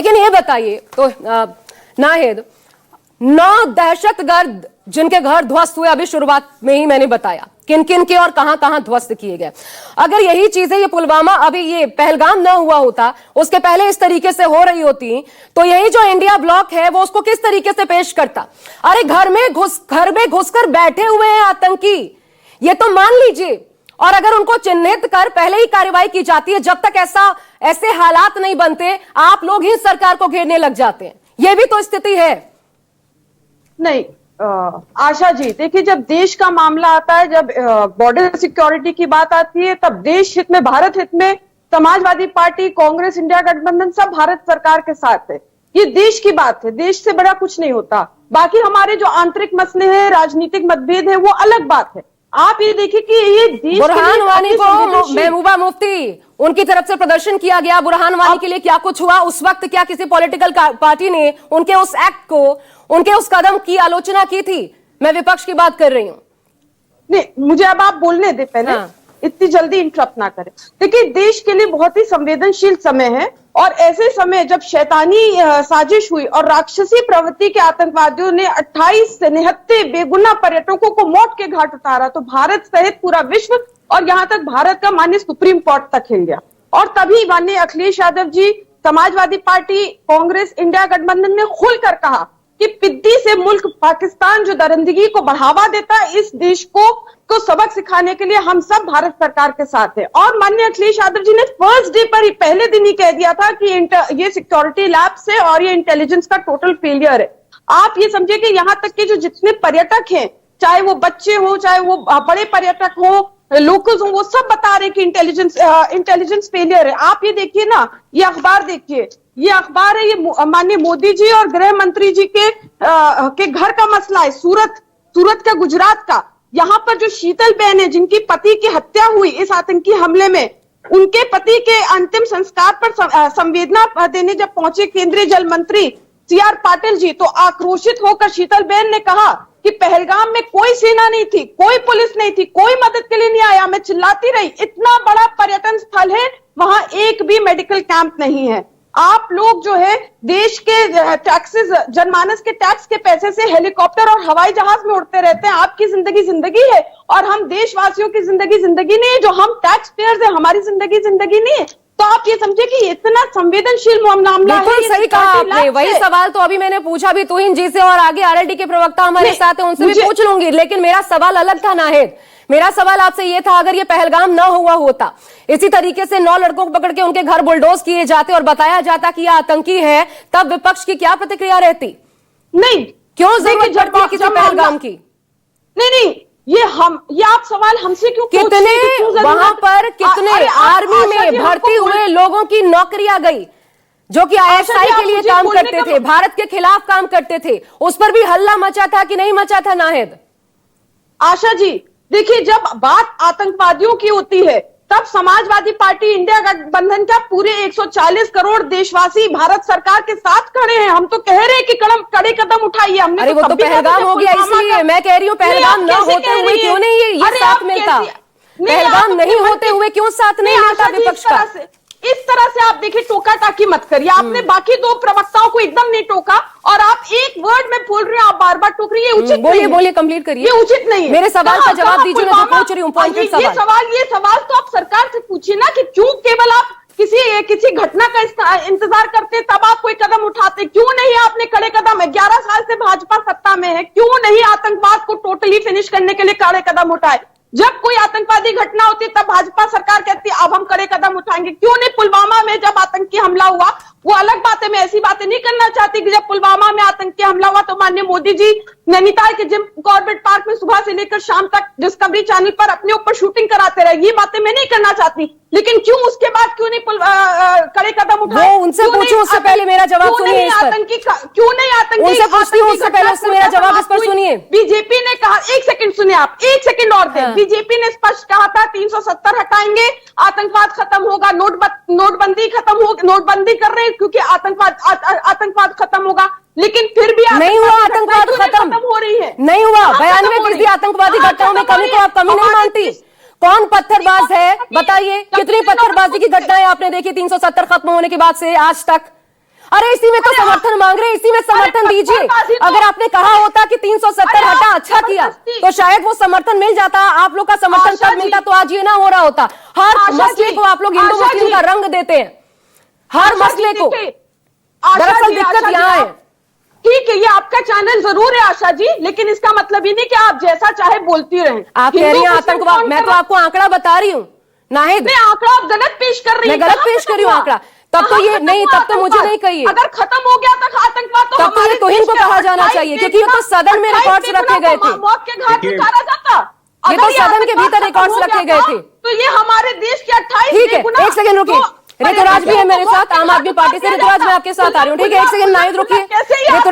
लेकिन ये बताइए तो नाहिद, 9 दहशतगर्द जिनके घर ध्वस्त हुए, अभी शुरुआत में ही मैंने बताया किन किन के और कहां कहां ध्वस्त किए गए। अगर यही चीजें ये पुलवामा, अभी ये पहलगाम न हुआ होता, उसके पहले इस तरीके से हो रही होती, तो यही जो इंडिया ब्लॉक है वो उसको किस तरीके से पेश करता। अरे घर में घुसकर बैठे हुए हैं आतंकी, ये तो मान लीजिए, और अगर उनको चिन्हित कर पहले ही कार्रवाई की जाती है, जब तक ऐसे हालात नहीं बनते आप लोग ही सरकार को घेरने लग जाते हैं। यह भी तो स्थिति है। नहीं आशा जी, देखिए, जब देश का मामला आता है, जब बॉर्डर सिक्योरिटी की बात आती है, तब देश हित में, भारत हित में समाजवादी पार्टी, कांग्रेस, इंडिया गठबंधन सब भारत सरकार के साथ है। ये देश की बात है, देश से बड़ा कुछ नहीं होता। बाकी हमारे जो आंतरिक मसले हैं, राजनीतिक मतभेद है, वो अलग बात है। आप ये देखिए कि ये देश बुरहान वानी को महबूबा मुफ्ती उनकी तरफ से प्रदर्शन किया गया, बुरहान वानी के लिए क्या कुछ हुआ उस वक्त? क्या किसी पॉलिटिकल पार्टी ने उनके उस एक्ट को, उनके उस कदम की आलोचना की थी? मैं विपक्ष की बात कर रही हूं। नहीं, मुझे अब आप बोलने दे पहले। हाँ। इतनी जल्दी इंटरप्ट ना करें। देखिए, देश के लिए बहुत ही संवेदनशील समय है, और ऐसे समय जब शैतानी साजिश हुई और राक्षसी प्रवृत्ति के आतंकवादियों ने 28 निहत्थे बेगुनाह पर्यटकों को मौत के घाट उतारा, तो भारत सहित पूरा विश्व और यहां तक भारत का माननीय सुप्रीम कोर्ट तक हिल गया। और तभी माननीय अखिलेश यादव जी, समाजवादी पार्टी, कांग्रेस, इंडिया गठबंधन ने खुलकर कहा कि पिद्दी से मुल्क पाकिस्तान जो दरिंदगी को बढ़ावा देता है, इस देश को सबक सिखाने के लिए हम सब भारत सरकार के साथ हैं। और माननीय अखिलेश यादव जी ने फर्स्ट डे पर ही, पहले दिन ही कह दिया था कि ये सिक्योरिटी लैब्स है और ये इंटेलिजेंस का टोटल फेलियर है। आप ये समझिए कि यहां तक के जो जितने पर्यटक हैं, चाहे वो बच्चे हो, चाहे वो बड़े पर्यटक हो, लोकल्स हो, वो सब बता रहे कि इंटेलिजेंस फेलियर है। आप ये देखिए ना, ये अखबार देखिए, ये अखबार है, ये माननीय मोदी जी और गृह मंत्री जी के घर का मसला है, सूरत का, गुजरात का। यहाँ पर जो शीतल बहन है, जिनकी पति की हत्या हुई इस आतंकी हमले में, उनके पति के अंतिम संस्कार पर संवेदना देने जब पहुंचे केंद्रीय जल मंत्री CR पाटिल जी, तो आक्रोशित होकर शीतल बहन ने कहा कि पहलगाम में कोई सेना नहीं थी, कोई पुलिस नहीं थी, कोई मदद के लिए नहीं आया। मैं चिल्लाती रही, इतना बड़ा पर्यटन स्थल है, वहां एक भी मेडिकल कैंप नहीं है। आप लोग जो है देश के टैक्सेस, जनमानस के टैक्स के पैसे से हेलीकॉप्टर और हवाई जहाज में उड़ते रहते हैं। आपकी जिंदगी है, और हम देशवासियों की जिंदगी नहीं है, जो हम टैक्स पेयर्स है, हमारी जिंदगी नहीं है। तो आप ये समझे कि इतना संवेदनशील मामला है। बिल्कुल सही कहा आपने। वही सवाल तो अभी मैंने पूछा भी तुहिन जी से, और आगे RLD के प्रवक्ता हमारे साथ हैं, उनसे भी पूछ लूंगी। लेकिन मेरा सवाल अलग था नाहिद। मेरा सवाल आपसे ये था, अगर ये पहलगाम ना हुआ होता, इसी तरीके से 9 लड़कों को पकड़ के उनके घर बुलडोज किए जाते और बताया जाता कि ये आतंकी है, तब विपक्ष की क्या प्रतिक्रिया रहती? नहीं, क्यों जरूरत पड़ती किसी पहलगाम की? नहीं, ये आप सवाल हमसे क्यों कितने वहां पर कितने आर्मी में भर्ती हुए लोगों की नौकरियां गई, जो कि ISI के लिए काम करते थे, भारत के खिलाफ काम करते थे, उस पर भी हल्ला मचा था कि नहीं मचा था नाहिद? आशा जी, देखिए, जब बात आतंकवादियों की होती है, तब समाजवादी पार्टी, इंडिया गठबंधन का पूरे 140 करोड़ देशवासी भारत सरकार के साथ खड़े हैं। हम तो कह रहे हैं कि कड़े कदम उठाइए। हमने अरे वो तो पहलगाम हो गया, इसलिए मैं कह रही हूँ पहलगाम न होते हुए क्यों नहीं ये साथ मिलता? पहलगाम नहीं होते हुए क्यों साथ नहीं मिलता विपक्ष का? इस तरह से आप देखिए, टोका टाकी मत करिए। आपने बाकी 2 प्रवक्ताओं को एकदम नहीं टोका, और आप एक वर्ड में बोल रहे हैं, आप बार-बार टोक रही है। उचित बोलिए कंप्लीट करिए। ये उचित नहीं है। मेरे सवाल का जवाब दीजिए, मैं पूछ रही हूँ पॉइंटेड सवाल। ये सवाल तो आप सरकार से पूछिए ना, कि क्यों केवल आप किसी घटना का इंतजार करते तब आप कोई कदम उठाते? क्यों नहीं आपने कड़े कदम? 11 साल से भाजपा सत्ता में है, क्यों नहीं आतंकवाद को टोटली फिनिश करने के लिए कड़े कदम उठाए? जब कोई आतंकवादी घटना होती तब भाजपा सरकार कहती अब हम कड़े कदम उठाएंगे। क्यों नहीं पुलवामा में जब आतंकी हमला हुआ, वो अलग बात है, मैं ऐसी बातें नहीं करना चाहती कि जब पुलवामा में आतंकी हमला हुआ तो माननीय मोदी जी नैनीताल के जिम कॉर्बेट पार्क में सुबह से लेकर शाम तक डिस्कवरी चैनल पर अपने ऊपर शूटिंग कराते रहे। ये बातें मैं नहीं करना चाहती, लेकिन क्यों उसके बाद क्यों नहीं कड़े कदम उठाए? वो उनसे पूछो, उससे पहले मेरा जवाब सुनिए। क्यों नहीं आतंकी? उनसे पूछती हूं, उससे पहले उससे मेरा जवाब इस पर सुनिए। बीजेपी ने कहा, 1 सेकंड सुनिए आप, 1 सेकंड और दें। बीजेपी ने स्पष्ट कहा था 370 हटाएंगे, आतंकवाद खत्म होगा, नोटबंदी खत्म होगी, नोटबंदी कर रहे हैं क्योंकि आतंकवाद खत्म होगा। लेकिन फिर भी नहीं हुआ, आतंकवाद खत्म हो रही है, नहीं हुआ। 92 आतंकवादी घटनाओं में कमी को आप कमी नहीं मानती? कौन पत्थरबाज है बताइए? कितनी पत्थरबाजी की घटनाएं आपने देखी 370 खत्म होने के बाद से आज तक? अरे इसी में तो समर्थन मांग रहे हैं, इसी में समर्थन दीजिए। अगर आपने कहा होता कि 370 हटा, अच्छा किया, तो शायद वो समर्थन मिल जाता। आप लोग का समर्थन तब मिलता तो आज ये ना हो रहा होता। हर मसले को आप लोग हिंदू मुस्लिम का रंग देते हैं, हर मसले को। दरअसल दिक्कत यहाँ है। ठीक है, ये आपका चैनल जरूर है आशा जी, लेकिन इसका मतलब ही नहीं कि आप जैसा चाहे बोलती रहें। आप कह रही हैं आतंकवाद, मैं तो आपको आंकड़ा बता रही हूँ। नाहिद, आंकड़ा आप गलत पेश कर रही हैं। मैं गलत पेश कर रही हूँ आंकड़ा? तब तो ये नहीं, तब तो मुझे नहीं कहिए। अगर खत्म हो गया था आतंकवाद तो तब तो ये तोहिन को कहा जाना चाहिए, क्योंकि ये तो सदन में रिकॉर्ड्स रखे गए थे। मौत के घाट उतारा जाता, ये तो सदन के भीतर रिकॉर्ड्स रखे गए थे। तो ये हमारे देश के 28 ठीक है, एक सेकंड रुकिए। ऋतुराज भी है मेरे साथ, आम आदमी पार्टी से। ऋतुराज, मैं आपके साथ आ रही हूँ, ठीक है? एक सेकंड नाहिद रुकिए। ऋतुराज